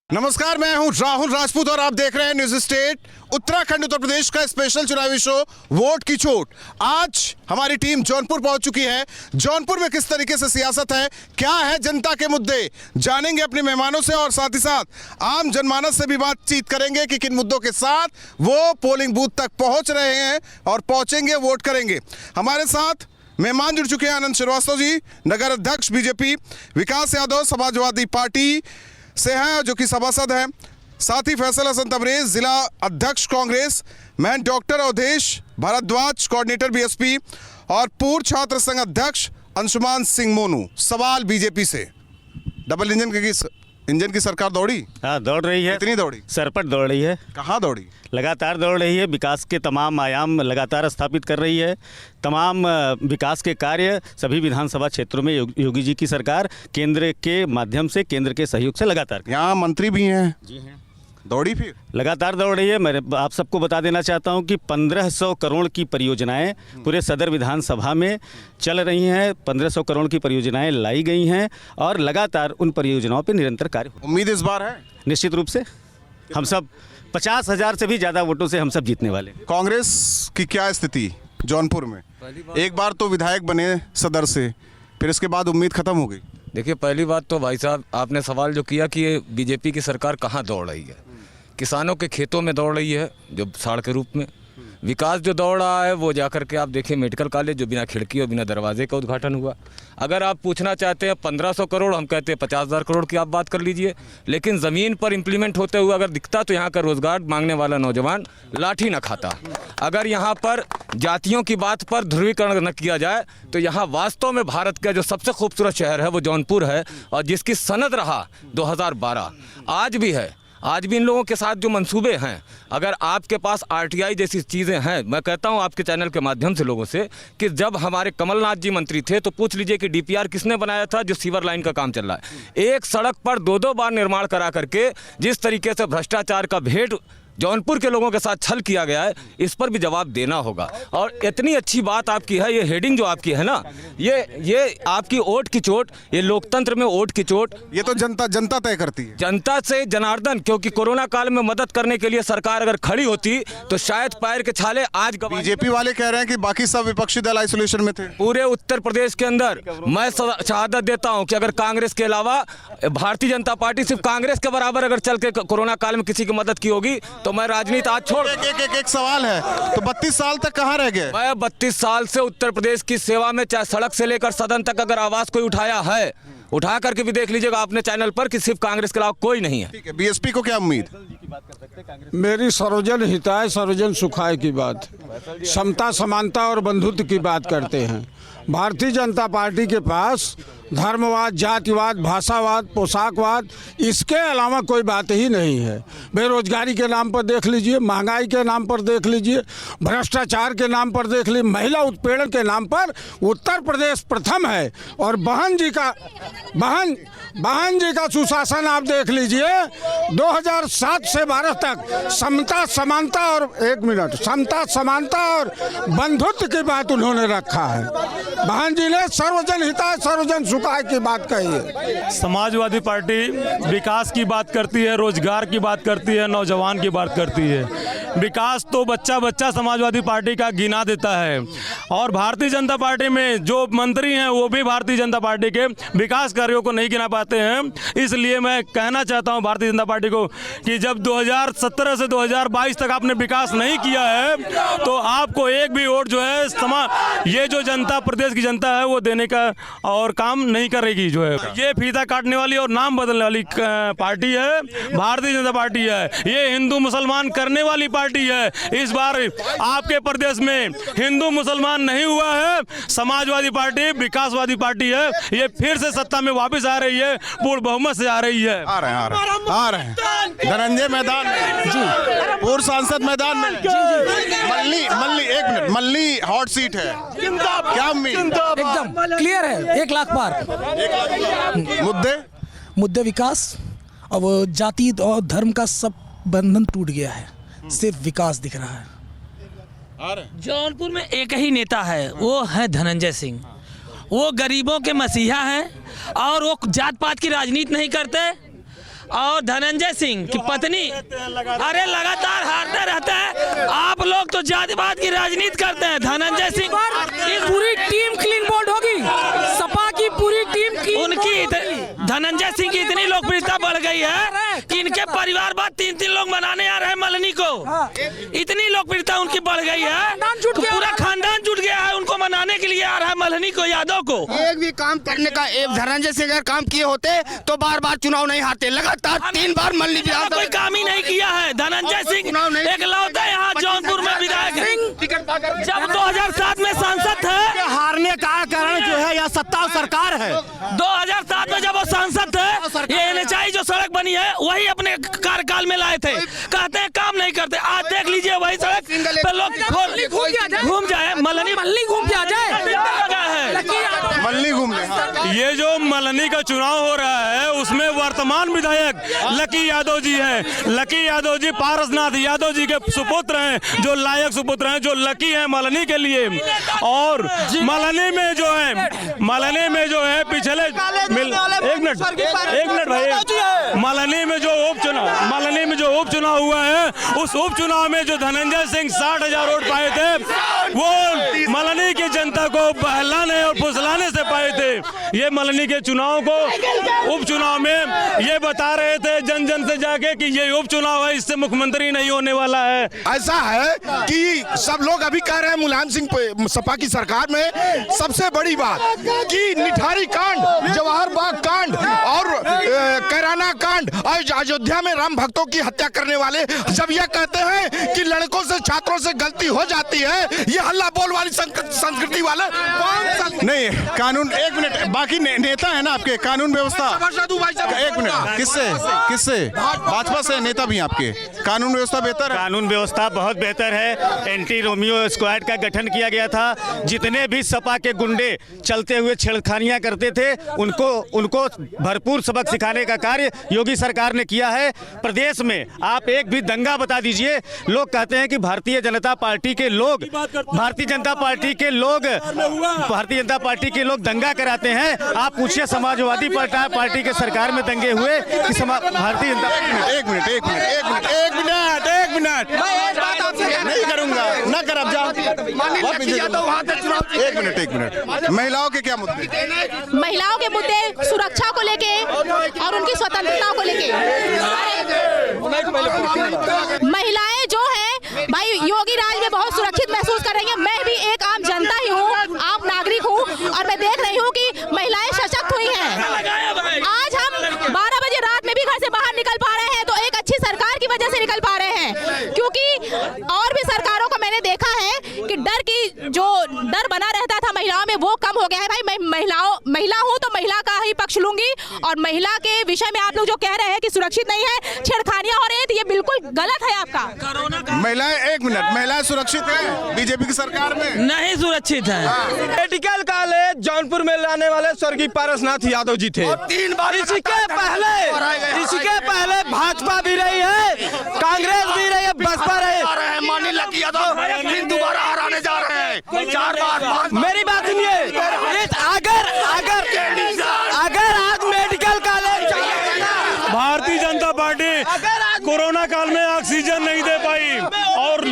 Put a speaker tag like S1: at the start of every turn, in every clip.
S1: नमस्कार, मैं हूं राहुल राजपूत और आप देख रहे हैं न्यूज स्टेट उत्तराखंड उत्तर प्रदेश का स्पेशल चुनावी शो वोट की चोट। आज हमारी टीम जौनपुर पहुंच चुकी है। जौनपुर में किस तरीके से सियासत है, क्या है जनता के मुद्दे, जानेंगे अपने मेहमानों से और साथ ही साथ आम जनमानस से भी बातचीत करेंगे कि किन मुद्दों के साथ वो पोलिंग बूथ तक पहुंच रहे हैं और पहुंचेंगे, वोट करेंगे। हमारे साथ मेहमान जुड़ चुके हैं आनंद श्रीवास्तव जी, नगर अध्यक्ष बीजेपी, विकास यादव समाजवादी पार्टी से हैं जो कि सभासद हैं, साथ ही फैसल हसन तबरेज जिला अध्यक्ष कांग्रेस, मैं doctor Awadhesh Bhardwaj coordinator BSP और पूर्व छात्र संघ अध्यक्ष अंशुमान सिंह मोनू। सवाल बीजेपी से, डबल इंजन की सरकार दौड़ी?
S2: हाँ, दौड़ रही है।
S1: कितनी दौड़ी?
S2: सरपट दौड़ रही है।
S1: कहाँ दौड़ी?
S2: लगातार दौड़ रही है। विकास के तमाम आयाम लगातार स्थापित कर रही है। तमाम विकास के कार्य सभी विधानसभा क्षेत्रों में योगी जी की सरकार केंद्र के माध्यम से, केंद्र के सहयोग से लगातार।
S1: यहाँ मंत्री भी हैं?
S2: जी हैं।
S1: दौड़ी फिर
S2: लगातार दौड़ रही है। मैं आप सबको बता देना चाहता हूं कि 1500 करोड़ की परियोजनाएं पूरे सदर विधानसभा में चल रही हैं। 1500 करोड़ की परियोजनाएं लाई गई हैं और लगातार उन परियोजनाओं पर निरंतर कार्य।
S1: उम्मीद इस बार है?
S2: निश्चित रूप से हम सब 50,000 से भी ज़्यादा वोटों से हम सब जीतने वाले।
S1: कांग्रेस की क्या स्थिति जौनपुर में? एक बार तो विधायक बने सदर से, फिर इसके बाद उम्मीद खत्म हो गई।
S3: देखिए, पहली बात तो भाई साहब आपने सवाल जो किया कि बीजेपी की सरकार कहाँ दौड़ रही है। किसानों के खेतों में दौड़ रही है जो साड़ के रूप में। विकास जो दौड़ रहा है वो जाकर के आप देखिए मेडिकल कॉलेज जो बिना खिड़की और बिना दरवाजे का उद्घाटन हुआ। अगर आप पूछना चाहते हैं 1500 करोड़, हम कहते हैं 50,000 करोड़ की आप बात कर लीजिए, लेकिन ज़मीन पर इम्प्लीमेंट होते हुए अगर दिखता तो यहाँ का रोज़गार मांगने वाला नौजवान लाठी न खाता। अगर यहाँ पर जातियों की बात पर ध्रुवीकरण न किया जाए तो यहाँ वास्तव में भारत का जो सबसे खूबसूरत शहर है वो जौनपुर है, और जिसकी सनद रहा 2012 आज भी है। आज भी इन लोगों के साथ जो मंसूबे हैं, अगर आपके पास आरटीआई जैसी चीज़ें हैं, मैं कहता हूं आपके चैनल के माध्यम से लोगों से कि जब हमारे कमलनाथ जी मंत्री थे तो पूछ लीजिए कि डीपीआर किसने बनाया था जो सीवर लाइन का काम चल रहा है। एक सड़क पर 2-2 बार निर्माण करा करके जिस तरीके से भ्रष्टाचार का भेंट जौनपुर के लोगों के साथ छल किया गया है, इस पर भी जवाब देना होगा। और इतनी अच्छी बात आपकी है, ये हेडिंग जो आपकी है ना, ये आपकी वोट की चोट, ये लोकतंत्र में वोट की चोट, ये तो जनता तय करती है। जनता से जनार्दन, क्योंकि कोरोना काल में मदद करने के लिए सरकार अगर खड़ी होती तो शायद पैर के छाले आज।
S1: बीजेपी वाले कह रहे हैं कि बाकी सब विपक्षी दल आइसोलेशन में थे।
S3: पूरे उत्तर प्रदेश के अंदर मैं शहादत देता हूँ कि अगर कांग्रेस के अलावा भारतीय जनता पार्टी सिर्फ कांग्रेस के बराबर अगर चल के कोरोना काल में किसी की मदद की होगी तो मैं राजनीति आज छोड़।
S1: एक सवाल है, तो 32 साल तक कहाँ रह गए?
S3: मैं 32 साल से उत्तर प्रदेश की सेवा में, चाहे सड़क से लेकर सदन तक अगर आवाज कोई उठाया है, उठा करके भी देख लीजिएगा आपने चैनल पर कि सिर्फ कांग्रेस के अलावा कोई नहीं है।
S1: ठीक है, बीएसपी को क्या उम्मीद?
S4: मेरी सर्वजन हिताय सर्वजन सुखाय की बात, समता समानता और बंधुत्व की बात करते हैं। भारतीय जनता पार्टी के पास धर्मवाद, जातिवाद, भाषावाद, पोशाकवाद, इसके अलावा कोई बात ही नहीं है। बेरोजगारी के नाम पर देख लीजिए, महंगाई के नाम पर देख लीजिए, भ्रष्टाचार के नाम पर देख लीजिए, महिला उत्पीड़न के नाम पर उत्तर प्रदेश प्रथम है। और बहन जी का सुशासन आप देख लीजिए, 2007 से 12 तक समता समानता और समता समानता और बंधुत्व की बात उन्होंने रखा है। बहन जी ने सर्वजन हिताय सर्वजन सुखाय की बात कही है।
S5: समाजवादी पार्टी विकास की बात करती है, रोजगार की बात करती है, नौजवान की बात करती है। विकास तो बच्चा समाजवादी पार्टी का गिना देता है, और भारतीय जनता पार्टी में जो मंत्री हैं वो भी भारतीय जनता पार्टी के विकास कार्यों को नहीं गिना पाते हैं। इसलिए मैं कहना चाहता हूं भारतीय जनता पार्टी को कि जब 2017 से 2022 तक आपने विकास नहीं किया है तो आपको एक भी वोट जो है ये जो जनता, प्रदेश की जनता है, वो देने का और काम नहीं करेगी। जो है ये फीता काटने वाली और नाम बदलने वाली पार्टी है, भारतीय जनता पार्टी है। ये हिंदू मुसलमान करने वाली पार्टी है। इस बार आपके प्रदेश में हिंदू मुसलमान नहीं हुआ है, समाजवादी पार्टी विकासवादी पार्टी है। ये फिर से सत्ता में वापस आ रही है, पूर्ण बहुमत से आ रही है।
S1: आ रहे हैं धनंजय मैदान में जी, पूर्व सांसद मैदान में मल्ली 1 मिनट, मल्ली हॉट सीट है, क्या उम्मीद?
S6: एकदम क्लियर है, 1 लाख पार।
S1: मुद्दे
S6: विकास और जाति और धर्म का सब बंधन टूट गया है, सिर्फ विकास दिख रहा है। जौनपुर में एक ही नेता है, वो है धनंजय सिंह। वो गरीबों के मसीहा हैं और वो जात पात की राजनीति नहीं करते। और धनंजय सिंह की पत्नी अरे लगातार हारते रहते हैं। आप लोग तो जातिवाद की राजनीति करते हैं। धनंजय सिंह
S7: इस पूरी टीम क्लीन बोल्ड होगी, सपा की पूरी टीम
S6: उनकी धनंजय सिंह की इतनी लोकप्रियता बढ़ गई है कि इनके परिवार बाद 3-3 लोग मनाने आ रहे हैं मलनी को। इतनी लोकप्रियता उनकी बढ़ गई है, तो पूरा खानदान जुट गया है उनको मनाने के लिए आ रहा है मलनी को, यादव को।
S8: एक भी काम करने का धनंजय सिंह अगर काम किए होते तो बार बार चुनाव नहीं हारते। लगातार 3 बार मल्ली
S6: कोई काम ही नहीं किया है। धनंजय सिंह एक लौटा यहाँ जौनपुर में विधायक है। जब 2007 में सांसद थे,
S8: हारने का कारण जो है या सत्ता और सरकार है।
S6: 2007 में जब वो सांसद थे, ये NHI जो सड़क बनी है वही अपने कार्यकाल में लाए थे। कहते हैं काम नहीं करते। आज देख लीजिए वही सड़क पे लोग घूम जाए, मलनी
S7: घूम के आ जाए।
S1: मल्ली घूमने।
S5: ये जो मलनी का चुनाव हो रहा है उसमें वर्तमान विधायक लकी यादव जी हैं। लकी यादव जी पारसनाथ यादव जी के सुपुत्र हैं, जो लायक सुपुत्र हैं, जो लकी हैं मलनी के लिए। और मलनी में जो है पिछले एक मिनट भाई, मलनी में जो उपचुनाव हुआ है, उस उपचुनाव में जो धनंजय सिंह 60,000 वोट पाए थे, वो मलनी की जनता को बहलाने और फुसलाने से पाए थे। ये मलनी के चुनाव को उपचुनाव में ये बता रहे थे जन जन से जाके कि ये उपचुनाव है, इससे मुख्यमंत्री नहीं होने वाला है।
S1: ऐसा है कि सब लोग अभी कह रहे हैं मुलायम सिंह सपा की सरकार में सबसे बड़ी बात कि निठारी कांड, जवाहर बाग कांड और कैराना कांड और अयोध्या में राम भक्तों की हत्या करने वाले जब यह कहते हैं कि लड़कों से छात्रों से गलती हो जाती है, ये हल्ला बोल वाली संस्कृति वाले कौन सा नहीं कानून। एक मिनट, बाकी नेता है ना आपके कानून व्यवस्था। एक मिनट, किससे भाजपा से नेता भी आपके। कानून व्यवस्था बेहतर है?
S2: कानून व्यवस्था बहुत बेहतर है। एंटी रोमियो स्क्वाड का गठन किया गया था। जितने भी सपा के गुंडे चलते हुए छेड़खानियां करते थे, उनको भरपूर सबक सिखाने का कार्य योगी सरकार ने किया है। प्रदेश में आप एक भी दंगा बता दीजिए। लोग कहते हैं कि भारतीय जनता पार्टी के लोग दंगा कराते हैं। आप पूछिए समाजवादी पार्टी के सरकार में दंगे हुए कि भारतीय जनता।
S1: एक मिनट नहीं करूंगा, न कर अब जाओ। एक मिनट, महिलाओं के क्या मुद्दे?
S9: महिलाओं के मुद्दे सुरक्षा को लेके और उनकी स्वतंत्रता को लेके। महिलाएं जो है भाई योगी राज में बहुत सुरक्षित महसूस कर रही हैं। मैं भी एक आम जनता ही हूँ, आम नागरिक हूँ, और मैं देख रही हूँ कि महिलाएं सशक्त हुई हैं। आज हम 12 बजे रात में भी घर से बाहर निकल पा रहे हैं तो एक अच्छी सरकार की वजह से निकल पा रहे हैं। क्योंकि और भी सरकारों को मैंने देखा है कि डर बना रहता था महिलाओं में, वो कम हो गया है। भाई मैं महिला हूँ तो महिला का ही पक्ष लूंगी। और महिला के विषय में आप लोग जो कह रहे हैं कि सुरक्षित नहीं है, छेड़खानियां हो रही है, तो ये बिल्कुल गलत है आपका।
S1: महिलाएं, एक मिनट, महिलाएं सुरक्षित है बीजेपी की सरकार में?
S6: नहीं सुरक्षित है।
S8: मेडिकल कॉलेज जौनपुर में लाने वाले स्वर्गीय पारसनाथ यादव जी थे। 3 बार इसके पहले भाजपा भी रही है, कांग्रेस भी रही है, बसपा रही। माननीय लकी यादव फिर दोबारा हराने जा रहे हैं 4 बार। मेरी बात सुनिए, अगर आज medical college,
S5: Bharatiya Janata party corona काल में ऑक्सीजन नहीं दे पाई और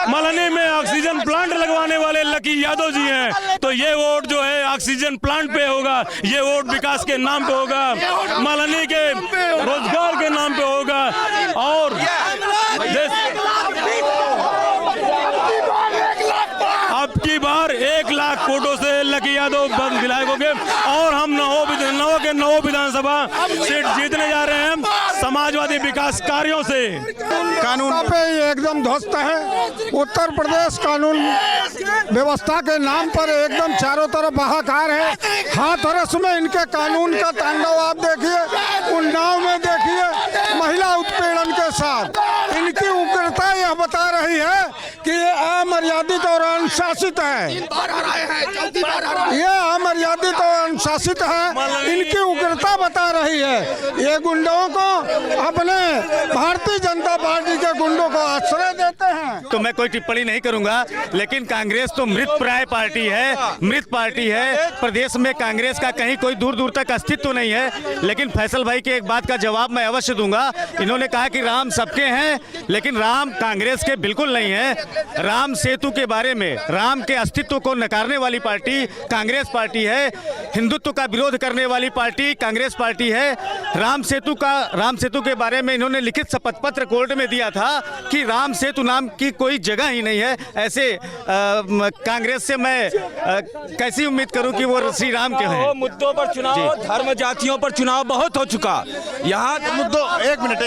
S5: मलनी में ऑक्सीजन प्लांट लगवाने वाले लकी यादव जी हैं, तो ये वोट जो है ऑक्सीजन प्लांट पे होगा, ये वोट विकास के नाम पे होगा, मलनी के रोजगार के नाम पे होगा। और अब की बार 1 लाख वोटों से लकी यादव विधायक होंगे और हम 9 विधानसभा सीट जीतने जा रहे हैं समाजवादी विकास कार्यों से।
S4: कानून पे एकदम ध्वस्त है। उत्तर प्रदेश कानून व्यवस्था के नाम पर एकदम चारों तरफ हाहाकार है। हाथरस में इनके कानून का तांडव आप देखिए, उन्नाव में देखिए, महिला उत्पीड़न के साथ इनकी उग्रता यह बता रही है कि ये अमर्यादित और अनुशासित है। ये अमर्यादित और अनुशासित है, इनकी उग्रता बता रही है। ये गुंडों को, अपने भारतीय जनता पार्टी के गुंडों को आश्रय देते हैं।
S2: तो मैं कोई टिप्पणी नहीं करूंगा, लेकिन कांग्रेस तो मृत प्राय पार्टी है, मृत पार्टी है। प्रदेश में कांग्रेस का कहीं कोई दूर दूर तक अस्तित्व नहीं है। लेकिन फैसल भाई के एक बात का जवाब मैं अवश्य दूंगा। इन्होंने कहा कि राम सबके हैं, लेकिन राम कांग्रेस के बिल्कुल नहीं है। राम सेतु के बारे में, राम के अस्तित्व को नकारने वाली पार्टी कांग्रेस पार्टी है। हिंदुत्व का विरोध करने वाली पार्टी कांग्रेस पार्टी है। राम सेतु के बारे में इन्होंने लिखित शपथ पत्र कोर्ट में दिया था कि राम सेतु नाम की कोई जगह ही नहीं है। ऐसे कांग्रेस से मैं कैसी उम्मीद करूं कि वो श्री राम के हैं।
S8: मुद्दों पर चुनाव, धर्म जातियों पर चुनाव बहुत हो चुका। यहाँ
S1: एक मिनट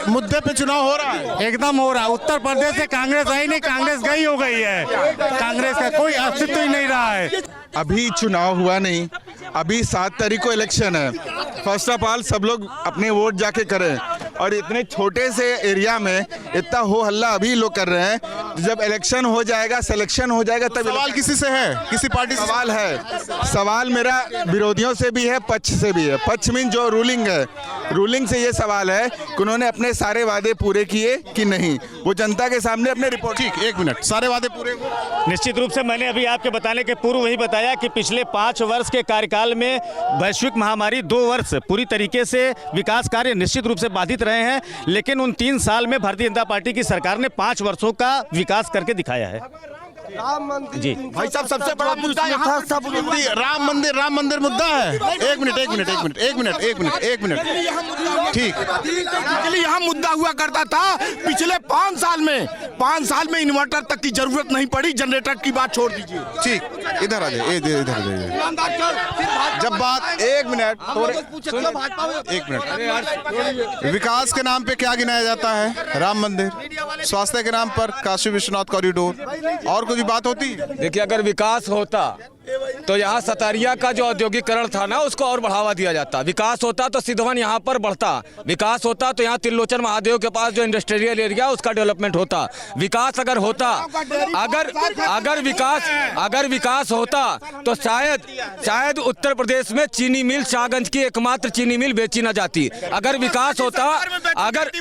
S1: मुद्दे पे चुनाव हो रहा है,
S10: एकदम हो रहा है। उत्तर प्रदेश से कांग्रेस आई नहीं, कांग्रेस गई हो गई है। कांग्रेस का कोई अस्तित्व ही नहीं रहा है।
S11: अभी चुनाव हुआ नहीं, अभी 7 तारीख को इलेक्शन है। फर्स्ट ऑफ ऑल सब लोग अपने वोट जाके करें, और इतने छोटे से एरिया में इतना हो हल्ला अभी लोग कर रहे हैं। जब इलेक्शन हो जाएगा, सिलेक्शन हो जाएगा, तब
S1: सवाल किसी से है, किसी पार्टी से
S11: सवाल है। सवाल मेरा विरोधियों से भी है, पक्ष से भी है। पक्ष मीन जो रूलिंग है, रूलिंग से ये सवाल है कि उन्होंने अपने सारे वादे पूरे किए कि नहीं। वो जनता के सामने अपने रिपोर्ट।
S1: ठीक, 1 मिनट, सारे वादे पूरे?
S2: निश्चित रूप से मैंने अभी आपके बताने के पूर्व वही बताया कि पिछले 5 वर्ष के कार्यकाल में वैश्विक महामारी 2 वर्ष पूरी तरीके से विकास कार्य निश्चित रूप से बाधित रहे हैं। लेकिन उन 3 साल में भारतीय जनता पार्टी की सरकार ने 5 वर्षों का विकास करके दिखाया है। जी
S1: भाई साहब, सबसे बड़ा मुद्दा यहाँ राम मंदिर मुद्दा है। एक मिनट ठीक,
S10: यहाँ मुद्दा हुआ करता था पिछले 5 साल में इन्वर्टर तक की जरूरत नहीं पड़ी। जनरेटर की बात छोड़ दीजिए।
S1: ठीक, इधर आ जाइए, जब बात 1 मिनट विकास के नाम पे क्या गिनाया जाता है? राम मंदिर। स्वास्थ्य के नाम पर काशी विश्वनाथ कॉरिडोर, और कुछ बात होती है?
S3: देखिए, अगर विकास होता तो यहाँ सतारिया का जो औद्योगिकरण था ना, उसको और बढ़ावा दिया जाता। विकास होता तो सिद्धवन यहाँ पर बढ़ता। विकास होता तो यहाँ त्रिलोचन महादेव के पास जो इंडस्ट्रियल एरिया, उसका डेवलपमेंट होता। विकास अगर होता, अगर विकास होता तो शायद उत्तर प्रदेश में चीनी मिल, शाहगंज की एकमात्र चीनी मिल बेची न जाती। अगर विकास होता, अगर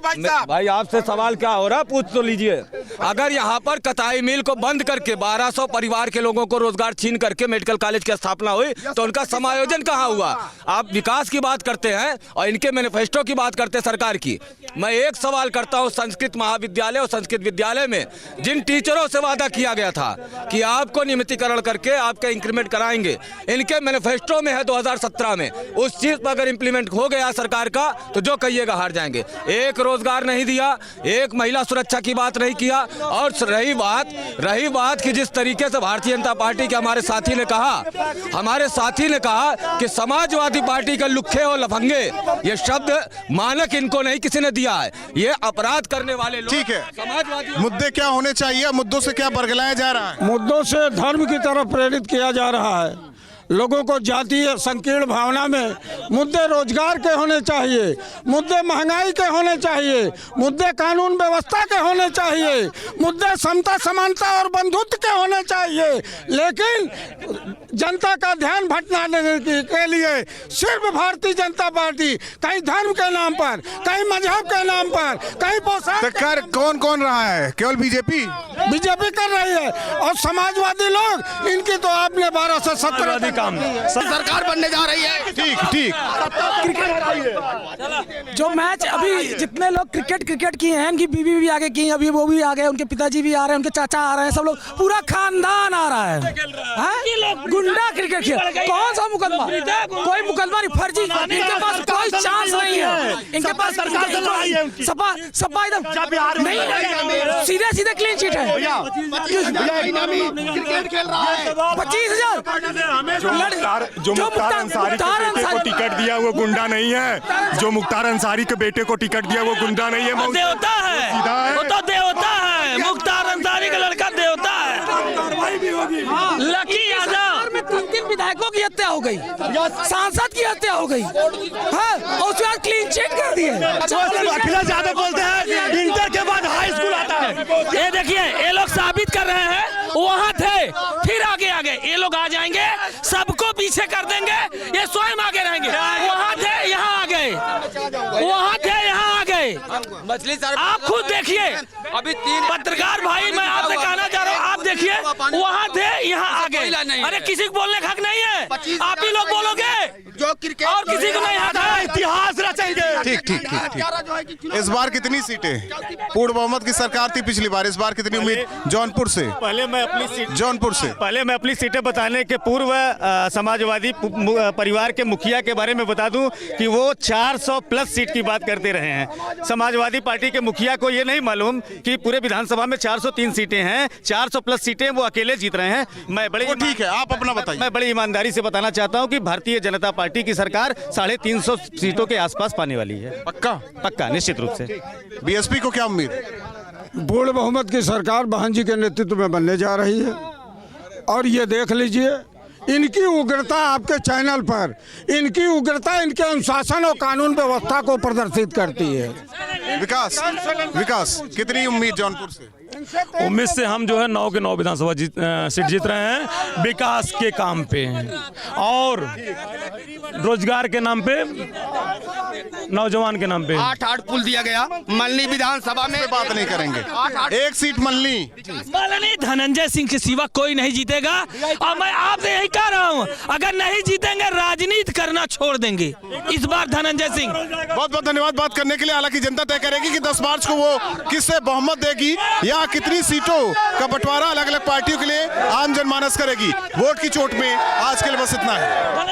S3: भाई आपसे सवाल क्या हो रहा, पूछ तो लीजिए। अगर यहाँ पर कताई मिल को बंद करके 1200 परिवार के लोगों को रोजगार छीन करके मेडिकल कॉलेज की स्थापना हुई, तो उनका समायोजन कहाँ हुआ? आप विकास की बात करते हैं और इनके मैनिफेस्टो की बात करते हैं सरकार की। मैं एक सवाल करता हूँ, संस्कृत महाविद्यालय और संस्कृत विद्यालय में जिन टीचरों से वादा किया गया था कि आपको नियमितीकरण करके आपका इंक्रीमेंट कराएंगे, इनके मैनिफेस्टो में है 2017 में। उस चीज पर अगर इंप्लीमेंट हो गया सरकार का, तो जो कहिएगा हार जाएंगे। एक रोजगार नहीं दिया, एक महिला सुरक्षा की बात नहीं किया। और रही बात कि जिस तरीके से भारतीय जनता पार्टी के हमारे साथी ने कहा कि समाजवादी पार्टी के लुखे और लफंगे, ये शब्द मानक इनको नहीं किसी ने दिया है। ये अपराध करने वाले लोग।
S1: ठीक है, समाजवादी मुद्दे क्या होने चाहिए? मुद्दों से क्या बरगलाया जा रहा है?
S4: मुद्दों से धर्म की तरफ प्रेरित किया जा रहा है लोगों को। जातीय संकीर्ण भावना में मुद्दे रोजगार के होने चाहिए, मुद्दे महंगाई के होने चाहिए, मुद्दे कानून व्यवस्था के होने चाहिए, मुद्दे समता समानता और बंधुत्व के होने चाहिए। लेकिन जनता का ध्यान भटकाने के लिए सिर्फ भारतीय जनता पार्टी कहीं धर्म के नाम पर, कहीं मजहब के नाम पर, कहीं पोशाक
S1: कर कौन रहा है? केवल बीजेपी
S4: कर रही है। और समाजवादी लोग, इनकी तो आपने 12 से 17
S10: सरकार बनने जा रही है।
S1: ठीक।
S7: जो मैच अभी जितने लोग क्रिकेट किए हैं, उनकी बीवी भी आगे की, अभी वो भी आ गए, उनके पिताजी भी आ रहे हैं, उनके चाचा आ रहे हैं, सब लोग, पूरा खानदान आ रहा है। गुंडा क्रिकेट खेल, कौन सा मुकदमा? कोई मुकदमा नहीं, फर्जी। इनके पास कोई चांस नहीं है। इनके पास सपा एकदम नहीं, सीधे क्लीन चिट है। 25,000
S10: जो मुख्तार अंसारी के बेटे को टिकट दिया वो गुंडा नहीं है। जो मुख्तार अंसारी के बेटे को टिकट दिया वो गुंडा नहीं है,
S6: देवता है। वो तो देवता है, मुख्तार अंसारी का लड़का देवता है। लकी यादव
S7: में 3 विधायकों की हत्या हो गई, सांसद की हत्या हो गई, और उसके बाद क्लीन चिट कर दिए।
S10: अखिलेश यादव बोलते हैं इंटर के बाद हाई स्कूल आता है।
S6: ये देखिए, ये लोग साबित कर रहे हैं वहाँ थे, फिर आगे ये लोग आ जाएंगे, सबको पीछे कर देंगे, ये स्वयं आगे रहेंगे। वहाँ थे यहाँ आ गए, वहाँ थे यहाँ आ गए।
S3: मछली
S6: आप खुद देखिए,
S3: अभी 3
S6: पत्रकार भाई मैं आपसे कहना चाह रहा हूँ, आप देखिए वहाँ थे यहाँ आ गए। अरे किसी को बोलने का हक नहीं है, आप ही लोग बोलोगे
S10: जो क्रिकेट
S6: और किसी को नहीं हक है।
S5: इतिहास रचेंगे।
S1: ठीक ठीक ठीक ठीक। इस बार कितनी सीटें? पूर्ण बहुमत की सरकार थी पिछली बार, इस बार कितनी उम्मीद जौनपुर से?
S2: पहले मैं अपनी सीट
S1: जौनपुर से
S2: पहले मैं अपनी सीटें बताने के पूर्व समाजवादी परिवार के मुखिया के बारे में बता दूं कि वो 400 प्लस सीट की बात करते रहे हैं। समाजवादी पार्टी के मुखिया को ये नहीं मालूम कि पूरे विधानसभा में 403 सीटें हैं, 400 प्लस सीटें वो अकेले जीत रहे हैं। मैं बड़े
S1: ठीक है, आप अपना बताइए।
S2: मैं बड़ी ईमानदारी से बताना चाहता हूं कि भारतीय जनता पार्टी की सरकार 350 सीटों के आसपास पाने वाली है।
S1: पक्का?
S2: पक्का, निश्चित रूप से।
S1: बीएसपी को क्या उम्मीद?
S4: पूर्ण बहुमत की सरकार बहन जी के नेतृत्व में बनने जा रही है। और ये देख लीजिए, इनकी उग्रता आपके चैनल पर, इनकी उग्रता इनके अनुशासन और कानून व्यवस्था को प्रदर्शित करती है।
S1: विकास कितनी उम्मीद जौनपुर से?
S5: उम्मीद से हम जो है 9 के 9 विधानसभा सीट जीत रहे हैं, विकास के काम पे और रोजगार के नाम पे, नौजवान के नाम पे।
S10: 8 पुल दिया गया मल्ली विधानसभा में,
S1: बात नहीं करेंगे। 1 सीट मल्ली
S6: धनंजय सिंह के सिवा कोई नहीं जीतेगा। और मैं आपसे यही कह रहा हूँ, अगर नहीं जीतेंगे राजनीति करना छोड़ देंगे इस बार धनंजय सिंह।
S1: बहुत बहुत धन्यवाद बात करने के लिए। हालांकि जनता तय करेगी कि 10 मार्च को वो किससे बहुमत देगी या कितनी सीटों का बंटवारा अलग अलग पार्टियों के लिए आम जनमानस करेगी। वोट की चोट में आज के लिए बस इतना है।